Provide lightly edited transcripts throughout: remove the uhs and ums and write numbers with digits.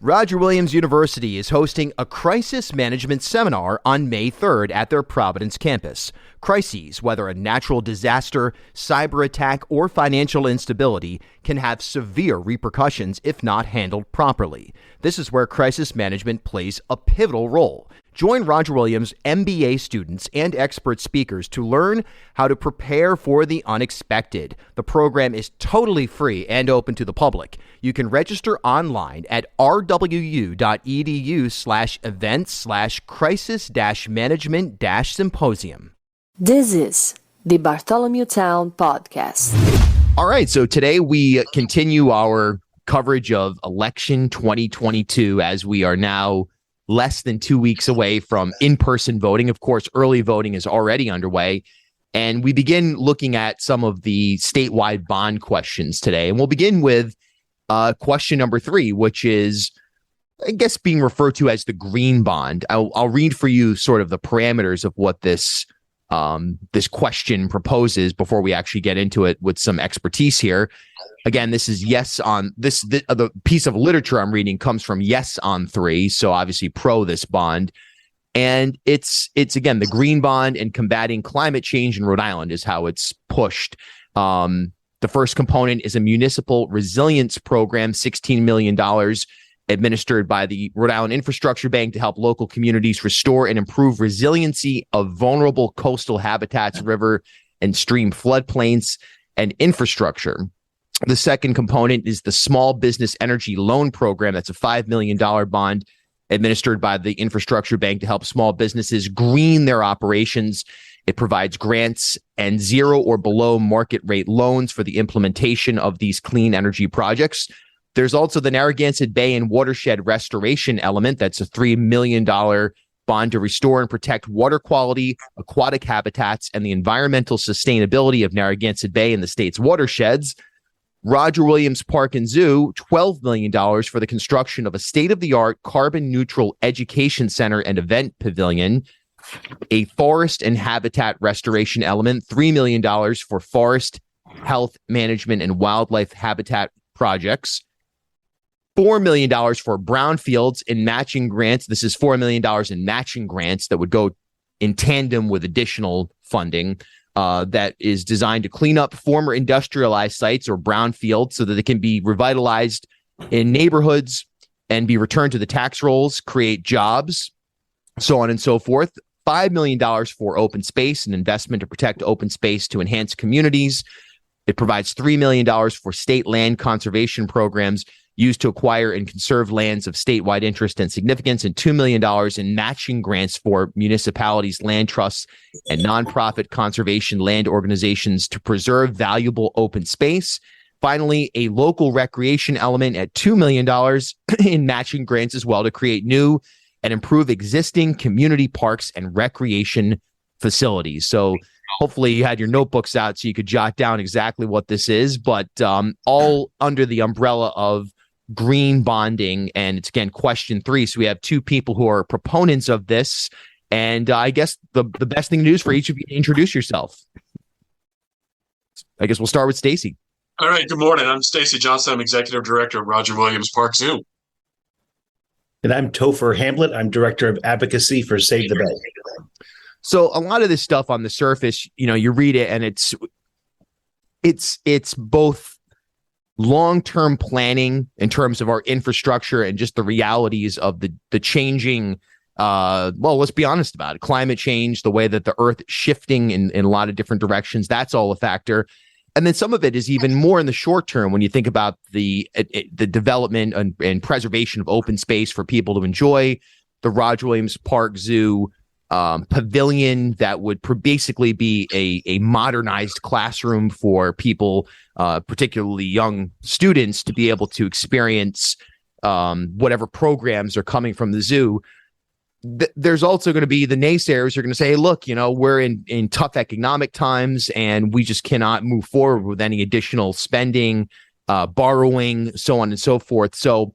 Roger Williams University is hosting a crisis management seminar on May 3rd at their Providence campus. Crises, whether a natural disaster, cyber attack, or financial instability, can have severe repercussions if not handled properly. This is where crisis management plays a pivotal role. Join Roger Williams MBA students and expert speakers to learn how to prepare for the unexpected. The program is totally free and open to the public. You can register online at rwu.edu/events/crisis-management-symposium. This is the Bartholomew Town Podcast. All right, so today we continue our coverage of election 2022 as we are now less than 2 weeks away from in-person voting. Of course, early voting is already underway. And we begin looking at some of the statewide bond questions today. And we'll begin with question number 3, which is, I guess, being referred to as the green bond. I'll read for you sort of the parameters of what this question proposes before we actually get into it with some expertise here. Again, this is yes on this. The piece of literature I'm reading comes from Yes on 3, so obviously pro this bond, and it's again the green bond and combating climate change in Rhode Island is how it's pushed. The first component is a municipal resilience program, $16 million, administered by the Rhode Island Infrastructure Bank to help local communities restore and improve resiliency of vulnerable coastal habitats, river and stream floodplains, and infrastructure. The second component is the Small Business Energy Loan Program. That's a $5 million bond administered by the Infrastructure Bank to help small businesses green their operations. It provides grants and 0 or below market rate loans for the implementation of these clean energy projects. There's also the Narragansett Bay and Watershed Restoration element. That's a $3 million bond to restore and protect water quality, aquatic habitats, and the environmental sustainability of Narragansett Bay and the state's watersheds. Roger Williams Park and Zoo, $12 million for the construction of a state-of-the-art carbon-neutral education center and event pavilion. A forest and habitat restoration element, $3 million for forest health management and wildlife habitat projects. $4 million for brownfields and matching grants. This is $4 million in matching grants that would go in tandem with additional funding. That is designed to clean up former industrialized sites or brownfields so that they can be revitalized in neighborhoods and be returned to the tax rolls, create jobs, so on and so forth. $5 million for open space, an investment to protect open space to enhance communities. It provides $3 million for state land conservation programs used to acquire and conserve lands of statewide interest and significance, and $2 million in matching grants for municipalities, land trusts, and nonprofit conservation land organizations to preserve valuable open space. Finally, a local recreation element at $2 million in matching grants as well to create new and improve existing community parks and recreation facilities. So hopefully you had your notebooks out so you could jot down exactly what this is, but all under the umbrella of green bonding. And it's, again, question 3. So we have 2 people who are proponents of this. And I guess the best thing to do is for each of you to introduce yourself. I guess we'll start with Stacey. All right. Good morning. I'm Stacey Johnson. I'm Executive Director of Roger Williams Park Zoo. And I'm Topher Hamblett. I'm Director of Advocacy for Save the Bay. So a lot of this stuff on the surface, you read it and it's both long-term planning in terms of our infrastructure and just the realities of the changing, let's be honest about it, climate change, the way that the earth is shifting in a lot of different directions. That's all a factor. And then some of it is even more in the short term when you think about the development and preservation of open space for people to enjoy. The Roger Williams Park Zoo pavilion that would basically be a modernized classroom for people, particularly young students, to be able to experience whatever programs are coming from the zoo. There's also going to be the naysayers who are going to say, hey, look, we're in tough economic times and we just cannot move forward with any additional spending, borrowing, so on and so forth. So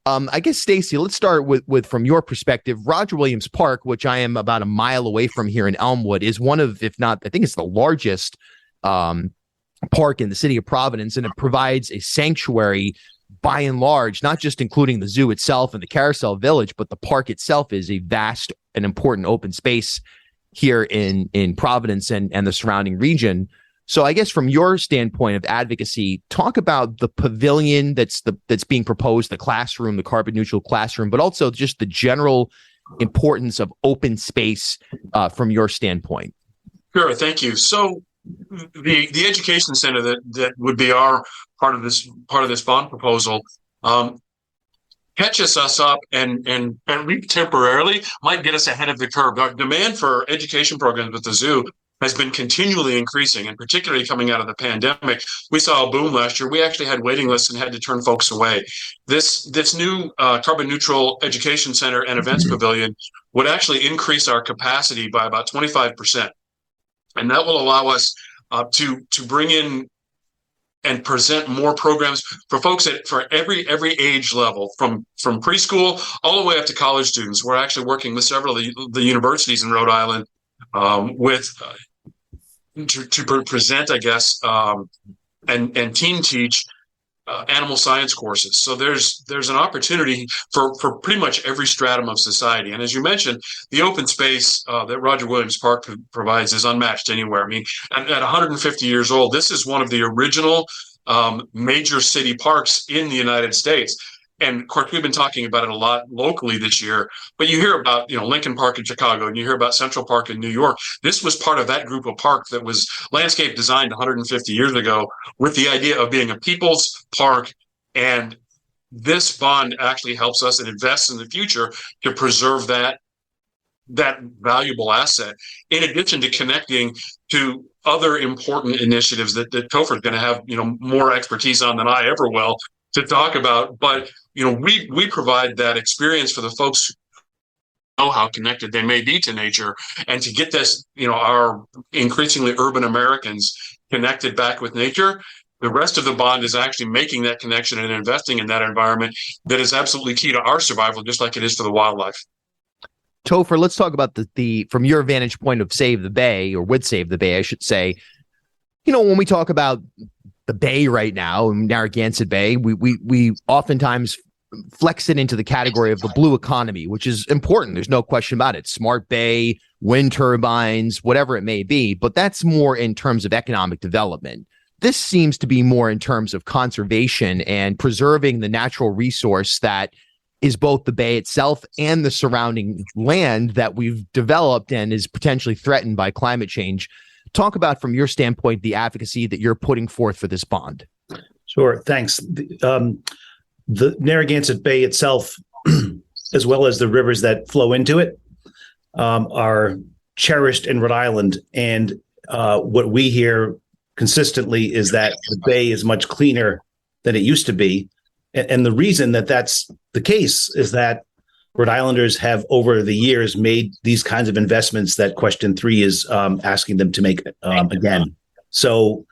I guess, Stacey, let's start with from your perspective. Roger Williams Park, which I am about a mile away from here in Elmwood, is one of, if not, I think it's the largest park in the city of Providence, and it provides a sanctuary by and large, not just including the zoo itself and the carousel village, but the park itself is a vast and important open space here in Providence and the surrounding region. So I guess from your standpoint of advocacy, talk about the pavilion that's being proposed, the classroom, the carbon neutral classroom, but also just the general importance of open space from your standpoint. Sure, thank you. So the education center that would be our part of this bond proposal catches us up and temporarily might get us ahead of the curve. Our demand for education programs at the zoo has been continually increasing, and particularly coming out of the pandemic, we saw a boom last year. We actually had waiting lists and had to turn folks away. This new carbon neutral education center and events pavilion would actually increase our capacity by about 25%. And that will allow us to bring in and present more programs for folks for every age level, from preschool all the way up to college students. We're actually working with several of the universities in Rhode Island to present, I guess, and team teach animal science courses. So there's an opportunity for pretty much every stratum of society. And as you mentioned, the open space that Roger Williams Park provides is unmatched anywhere. I mean, at 150 years old, this is one of the original major city parks in the United States. And of course, we've been talking about it a lot locally this year, but you hear about, Lincoln Park in Chicago, and you hear about Central Park in New York. This was part of that group of parks that was landscape designed 150 years ago with the idea of being a people's park. And this bond actually helps us and invests in the future to preserve that valuable asset, in addition to connecting to other important initiatives that Topher is going to have, more expertise on than I ever will to talk about. But we provide that experience for the folks who know how connected they may be to nature, and to get this, our increasingly urban Americans connected back with nature. The rest of the bond is actually making that connection and investing in that environment that is absolutely key to our survival, just like it is for the wildlife. Topher, let's talk about the from your vantage point of Save the Bay, or would Save the Bay, I should say. When we talk about the Bay right now, Narragansett Bay, we oftentimes flex it into the category of the blue economy, which is important. There's no question about it. Smart Bay, wind turbines, whatever it may be, but that's more in terms of economic development. This seems to be more in terms of conservation and preserving the natural resource that is both the Bay itself and the surrounding land that we've developed and is potentially threatened by climate change. Talk about, from your standpoint, the advocacy that you're putting forth for this bond. Sure, thanks. The Narragansett Bay itself, as well as the rivers that flow into it, are cherished in Rhode Island. And what we hear consistently is that the Bay is much cleaner than it used to be. And the reason that that's the case is that Rhode Islanders have, over the years, made these kinds of investments that question 3 is asking them to make again. So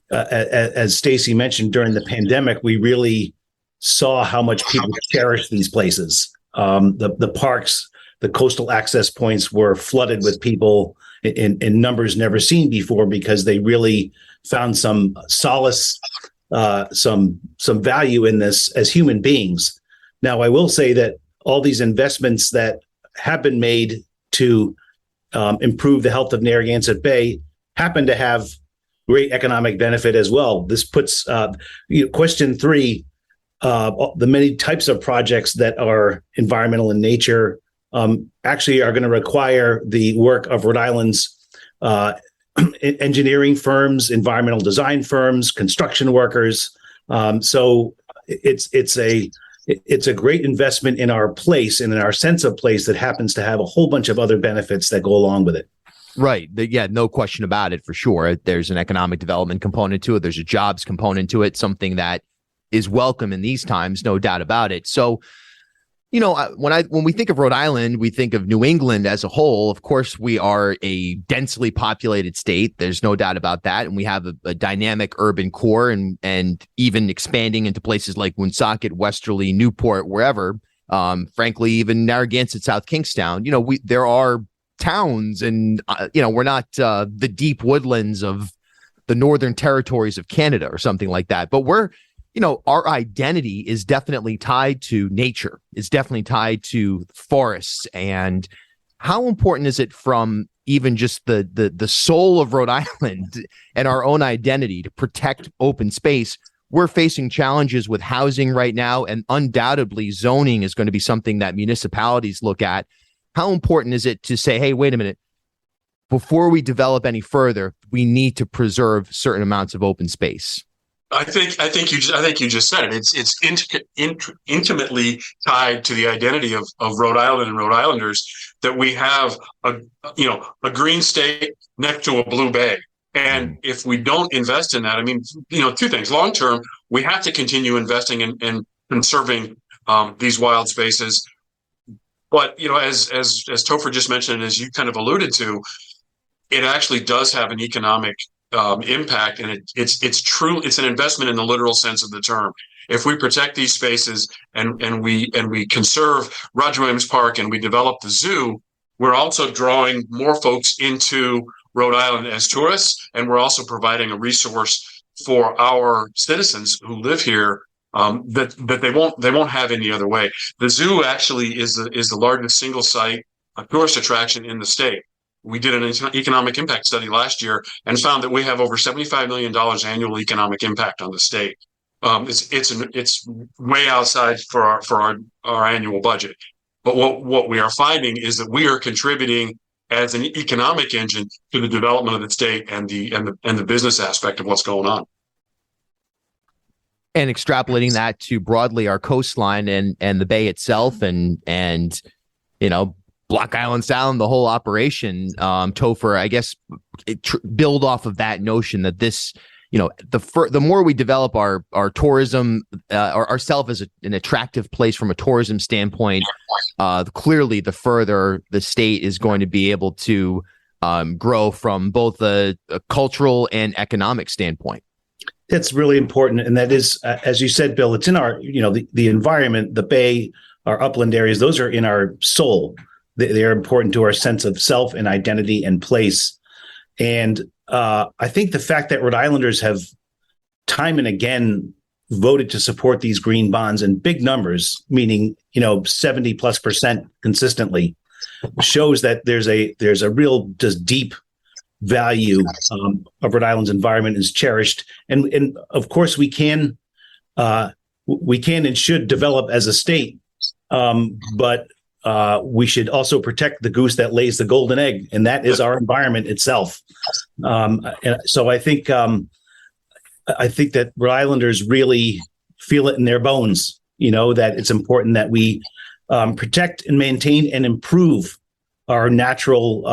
as Stacey mentioned, during the pandemic, we really saw how much people cherish these places. The parks, the coastal access points were flooded with people in numbers never seen before, because they really found some solace, some value in this as human beings. Now, I will say that all these investments that have been made to improve the health of Narragansett Bay happen to have great economic benefit as well. This puts question 3, the many types of projects that are environmental in nature actually are going to require the work of Rhode Island's engineering firms, environmental design firms, construction workers. So it's a great investment in our place and in our sense of place that happens to have a whole bunch of other benefits that go along with it. Right. Yeah, no question about it, for sure. There's an economic development component to it. There's a jobs component to it, something that is welcome in these times, no doubt about it. So, when we think of Rhode Island, we think of New England as a whole. Of course, we are a densely populated state. There's no doubt about that. And we have a dynamic urban core, and even expanding into places like Woonsocket, Westerly, Newport, wherever. Frankly, even Narragansett, South Kingstown. There are towns, and we're not the deep woodlands of the northern territories of Canada or something like that. But we're our identity is definitely tied to nature. It's definitely tied to forests. And how important is it from even just the soul of Rhode Island and our own identity to protect open space? We're facing challenges with housing right now, and undoubtedly zoning is going to be something that municipalities look at. How important is it to say, hey, wait a minute, before we develop any further, we need to preserve certain amounts of open space? I think you just said it. It's intimately tied to the identity of Rhode Island and Rhode Islanders that we have a green state next to a blue bay. And if we don't invest in that, I mean, two things. Long term, we have to continue investing in conserving these wild spaces. But as Topher just mentioned, as you kind of alluded to, it actually does have an economic impact, and it's an investment in the literal sense of the term. If we protect these spaces and we conserve Roger Williams Park and we develop the zoo, we're also drawing more folks into Rhode Island as tourists, and we're also providing a resource for our citizens who live here that they won't have any other way. The zoo actually is the largest single site tourist attraction in the state. We did an economic impact study last year and found that we have over $75 million annual economic impact on the state. It's way outside for our annual budget. But what we are finding is that we are contributing as an economic engine to the development of the state and the business aspect of what's going on. And extrapolating that to broadly our coastline and the bay itself and Block Island Sound, the whole operation, Topher, I guess, build off of that notion that this, the more we develop our tourism, ourselves as an attractive place from a tourism standpoint, clearly the further the state is going to be able to grow from both a cultural and economic standpoint. It's really important. And that is, as you said, Bill, it's in our, the environment, the bay, our upland areas, those are in our soul. They are important to our sense of self and identity and place. And I think the fact that Rhode Islanders have time and again voted to support these green bonds in big numbers, meaning 70+% consistently, shows that there's a real just deep value of Rhode Island's environment is cherished, and of course we can and should develop as a state, but we should also protect the goose that lays the golden egg, and that is our environment itself. And so I think that Rhode Islanders really feel it in their bones, that it's important that we protect and maintain and improve our natural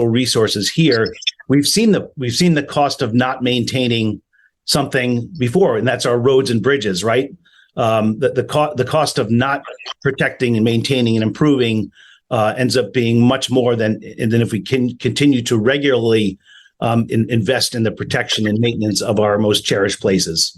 resources here. We've seen the cost of not maintaining something before, and that's our roads and bridges, right? The cost of not protecting and maintaining and improving ends up being much more than if we can continue to regularly invest in the protection and maintenance of our most cherished places.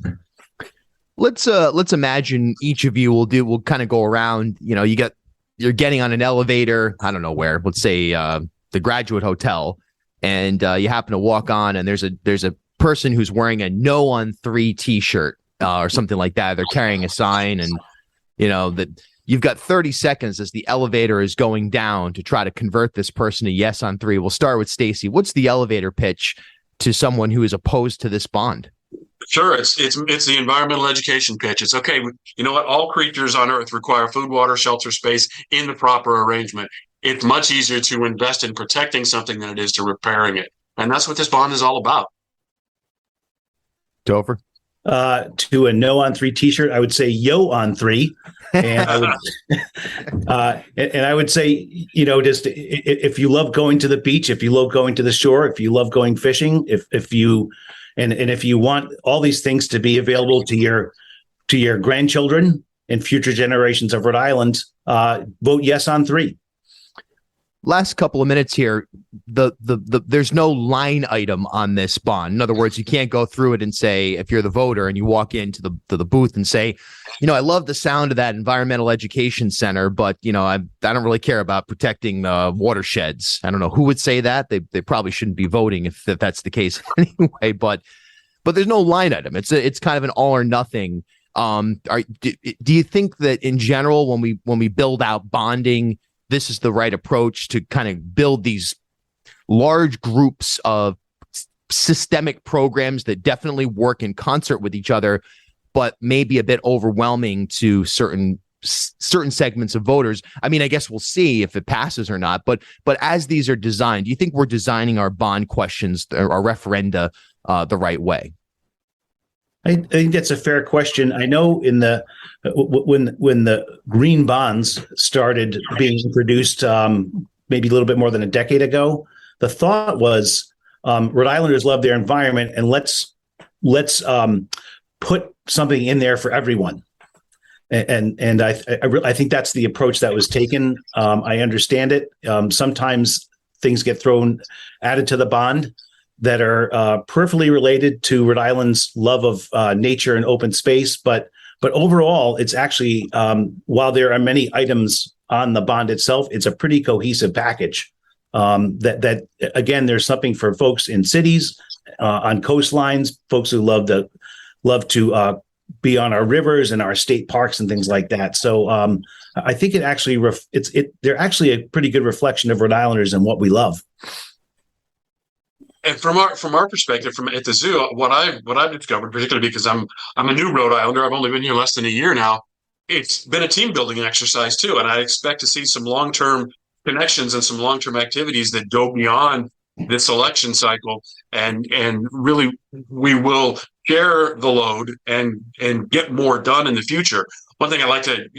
Let's imagine each of you will kind of go around. You're getting on an elevator. I don't know where. Let's say the Graduate Hotel, and you happen to walk on, and there's a person who's wearing a "No on 3" T-shirt or something like that. They're carrying a sign, and that you've got 30 seconds as the elevator is going down to try to convert this person to yes on 3. We'll start with Stacey. What's the elevator pitch to someone who is opposed to this bond? Sure, it's the environmental education pitch. It's okay. You know what? All creatures on Earth require food, water, shelter, space in the proper arrangement. It's much easier to invest in protecting something than it is to repairing it, and that's what this bond is all about. Topher? To a "No on 3" T-shirt, I would say "Yo on 3," and I would say, just if you love going to the beach, if you love going to the shore, if you love going fishing, if you want all these things to be available to your grandchildren and future generations of Rhode Island, vote yes on 3. Last couple of minutes here. There's no line item on this bond. In other words, you can't go through it and say, if you're the voter and you walk into the booth and say, I love the sound of that environmental education center, but I don't really care about protecting watersheds. I don't know who would say that. They probably shouldn't be voting if that's the case anyway. But but there's no line item. It's kind of an all or nothing. Do you think that in general, when we build out bonding, this is the right approach to kind of build these large groups of systemic programs that definitely work in concert with each other, but maybe a bit overwhelming to certain segments of voters? I mean, I guess we'll see if it passes or not, but as these are designed, do you think we're designing our bond questions or our referenda the right way? I think that's a fair question. I know when the green bonds started being introduced, maybe a little bit more than a decade ago, the thought was Rhode Islanders love their environment, and let's put something in there for everyone. And I think that's the approach that was taken. I understand it. Sometimes things get added to the bond that are peripherally related to Rhode Island's love of nature and open space. But overall, it's actually, while there are many items on the bond itself, it's a pretty cohesive package. That again, there's something for folks in cities, on coastlines, folks who love to be on our rivers and our state parks and things like that. So I think it actually they're actually a pretty good reflection of Rhode Islanders and what we love. And from our perspective, at the zoo, what I've discovered, particularly because I'm a new Rhode Islander, I've only been here less than a year now. It's been a team building exercise too, and I expect to see some long-term connections and some long-term activities that go beyond this election cycle, and really we will share the load and get more done in the future. One thing I like to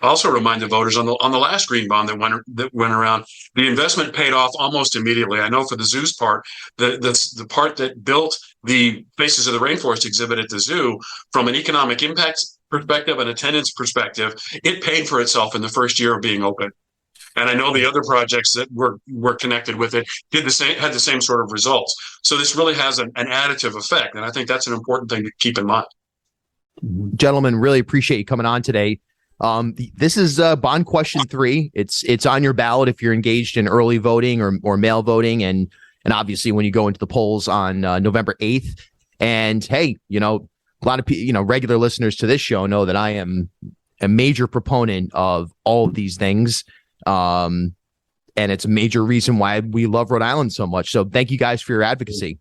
also remind the voters on the last green bond that went around, the investment paid off almost immediately. I know for the zoo's part, the part that built the Faces of the Rainforest exhibit at the zoo, from an economic impact perspective and attendance perspective, it paid for itself in the first year of being open. And I know the other projects that were connected with it had the same sort of results. So this really has an additive effect, and I think that's an important thing to keep in mind. Gentlemen, really appreciate you coming on today. This is bond question 3. It's on your ballot if you're engaged in early voting or mail voting, and obviously when you go into the polls on November 8th. And hey, a lot of people, regular listeners to this show know that I am a major proponent of all of these things. And it's a major reason why we love Rhode Island so much. So thank you guys for your advocacy.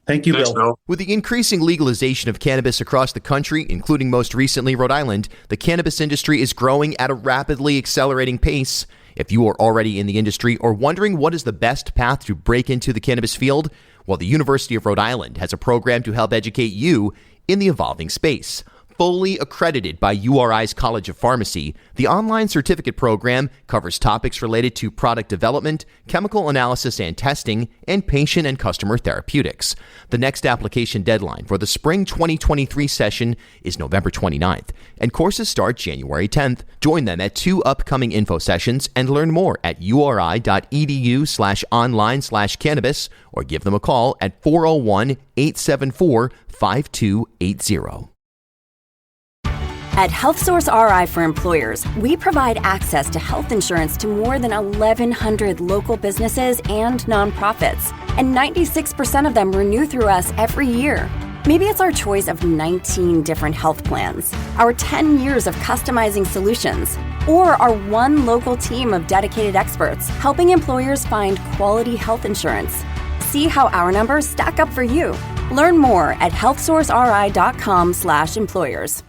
Thank you, Bill. With the increasing legalization of cannabis across the country, including most recently Rhode Island, the cannabis industry is growing at a rapidly accelerating pace. If you are already in the industry or wondering what is the best path to break into the cannabis field, well, the University of Rhode Island has a program to help educate you in the evolving space. Fully accredited by URI's College of Pharmacy, the online certificate program covers topics related to product development, chemical analysis and testing, and patient and customer therapeutics. The next application deadline for the spring 2023 session is November 29th, and courses start January 10th. Join them at 2 upcoming info sessions and learn more at uri.edu/online/cannabis or give them a call at 401-874-5280. At HealthSource RI for Employers, we provide access to health insurance to more than 1,100 local businesses and nonprofits, and 96% of them renew through us every year. Maybe it's our choice of 19 different health plans, our 10 years of customizing solutions, or our one local team of dedicated experts helping employers find quality health insurance. See how our numbers stack up for you. Learn more at healthsourceri.com/employers.